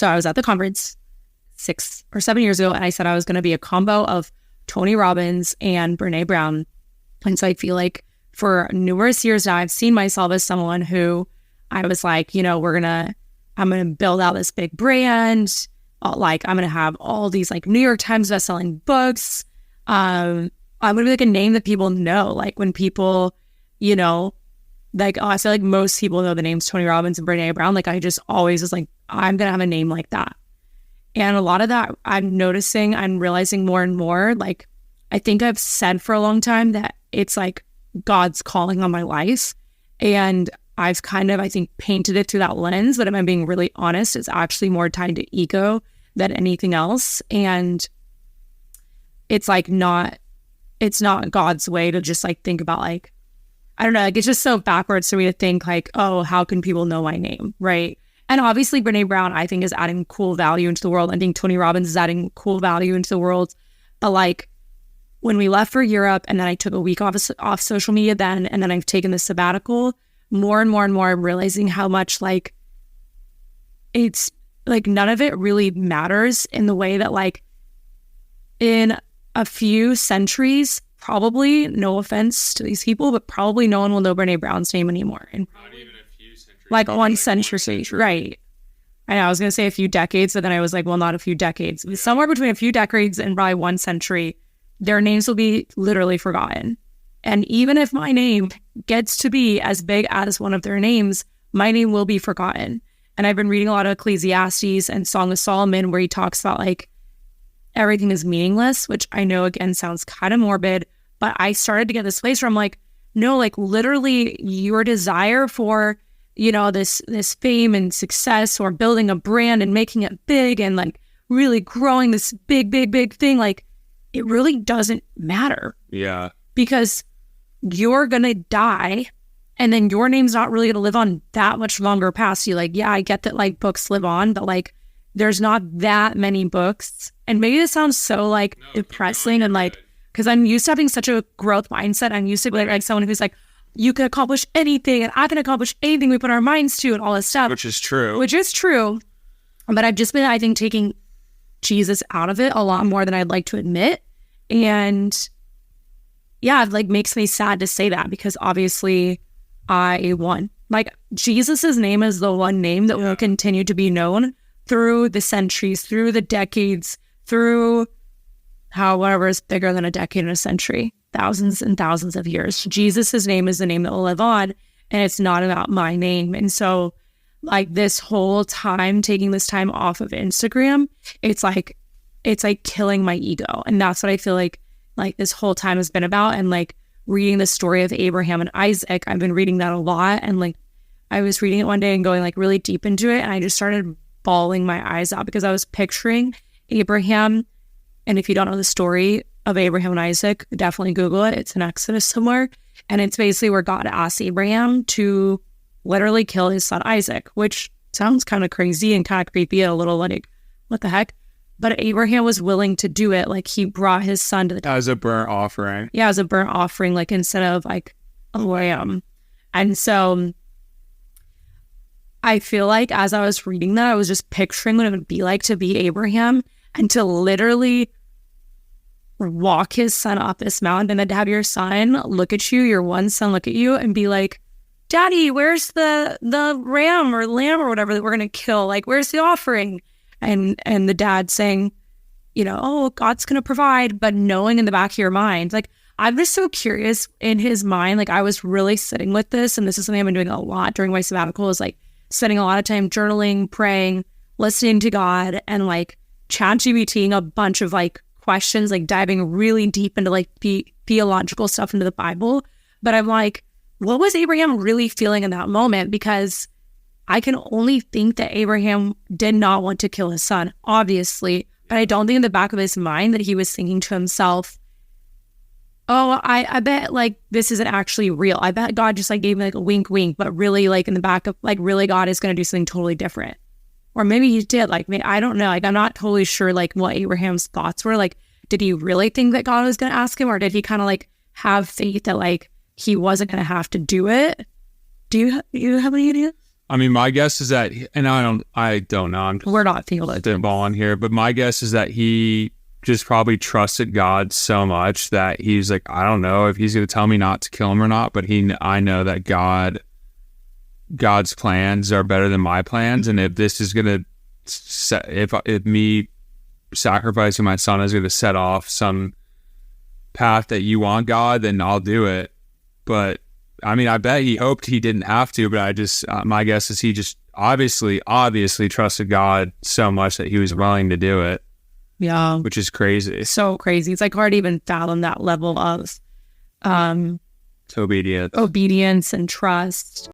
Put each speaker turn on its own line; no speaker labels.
So I was at the conference 6 or 7 years ago, and I said I was going to be a combo of Tony Robbins and Brene Brown. And so I feel like for numerous years now, I've seen myself as someone who I was like, you know, I'm going to build out this big brand. Like, I'm going to have all these like New York Times bestselling books. I'm going to be like a name that people know. Like when people, you know, like, I feel like most people know the names Tony Robbins and Brene Brown. Like I just always was like, I'm going to have a name like that. And a lot of that I'm realizing more and more, like, I think I've said for a long time that it's like God's calling on my life. And I've kind of, I think, painted it through that lens, but if I'm being really honest, it's actually more tied to ego than anything else. And it's like it's not God's way to just like think about like, I don't know, like it's just so backwards for me to think like, oh, how can people know my name, right? And obviously Brene Brown, I think, is adding cool value into the world. I think Tony Robbins is adding cool value into the world. But like when we left for Europe and then I took a week off social media then, and then I've taken the sabbatical, more and more and more I'm realizing how much like it's like none of it really matters in the way that like in a few centuries, probably, no offense to these people, but probably no one will know Brene Brown's name anymore. And
not even a few centuries.
Like one century, right. I know, I was going to say a few decades, but then I was like, well, not a few decades. Yeah. Somewhere between a few decades and probably 1 century, their names will be literally forgotten. And even if my name gets to be as big as one of their names, my name will be forgotten. And I've been reading a lot of *𝐾𝐨𝐧'𝐭 and Song of Solomon, where he talks about like everything is meaningless, which I know again sounds kind of morbid, but I started to get this place where I'm like, no, like literally your desire for, you know, this fame and success or building a brand and making it big and like really growing this big thing, like it really doesn't matter.
Yeah.
Because you're going to die and then your name's not really going to live on that much longer past you. Like, yeah, I get that like books live on, but like there's not that many books. And maybe this sounds so like depressing and like, because I'm used to having such a growth mindset. I'm used to being like someone who's like, you can accomplish anything and I can accomplish anything we put our minds to and all this stuff.
Which is true.
But I've just been, I think, taking Jesus out of it a lot more than I'd like to admit. And yeah, it like makes me sad to say that because obviously I won. Like Jesus's name is the one name that will continue to be known through the centuries, through the decades, through whatever is bigger than a decade and a century, thousands and thousands of years. Jesus's name is the name that will live on, and it's not about my name. And so like this whole time, taking this time off of Instagram, it's like killing my ego. And that's what I feel like this whole time has been about. And like reading the story of Abraham and Isaac, I've been reading that a lot. And like I was reading it one day and going like really deep into it. And I just started bawling my eyes out because I was picturing Abraham. And if you don't know the story of Abraham and Isaac, definitely Google it. It's in Exodus somewhere. And it's basically where God asked Abraham to literally kill his son Isaac, which sounds kind of crazy and kind of creepy, a little like, what the heck? But Abraham was willing to do it. Like he brought his son to the
as a burnt offering.
Yeah, as a burnt offering, like instead of like a lamb. And so I feel like as I was reading that, I was just picturing what it would be like to be Abraham and to literally walk his son up this mountain and then to have your son look at you, your one son look at you and be like, Daddy, where's the ram or lamb or whatever that we're going to kill? Like, where's the offering? And the dad saying, you know, oh, God's going to provide, but knowing in the back of your mind, like, I'm just so curious in his mind. Like, I was really sitting with this, and this is something I've been doing a lot during my sabbatical, is like spending a lot of time journaling, praying, listening to God, and like ChatGPTing a bunch of like questions, like diving really deep into like theological stuff into the Bible. But I'm like, what was Abraham really feeling in that moment? Because I can only think that Abraham did not want to kill his son, obviously. But I don't think in the back of his mind that he was thinking to himself, oh, I bet like this isn't actually real. I bet God just like gave me like a wink, but really like in the back of like really God is going to do something totally different. Or maybe he did. Like, I don't know. Like, I'm not totally sure like what Abraham's thoughts were. Like, did he really think that God was going to ask him? Or did he kind of like have faith that like he wasn't going to have to do it? Do you have any idea?
I mean, my guess is that, and I don't know. I'm just
We're not theologians.
spitballing here, but my guess is that he just probably trusted God so much that he's like, I don't know if he's going to tell me not to kill him or not, but I know that God's plans are better than my plans, and if this is going to if me sacrificing my son is going to set off some path that you want, God, then I'll do it. But I mean, I bet he hoped he didn't have to, but I just, my guess is he just obviously trusted God so much that he was willing to do it.
Yeah.
Which is crazy.
So crazy. It's like hard to even fathom that level of
Obedience
and trust.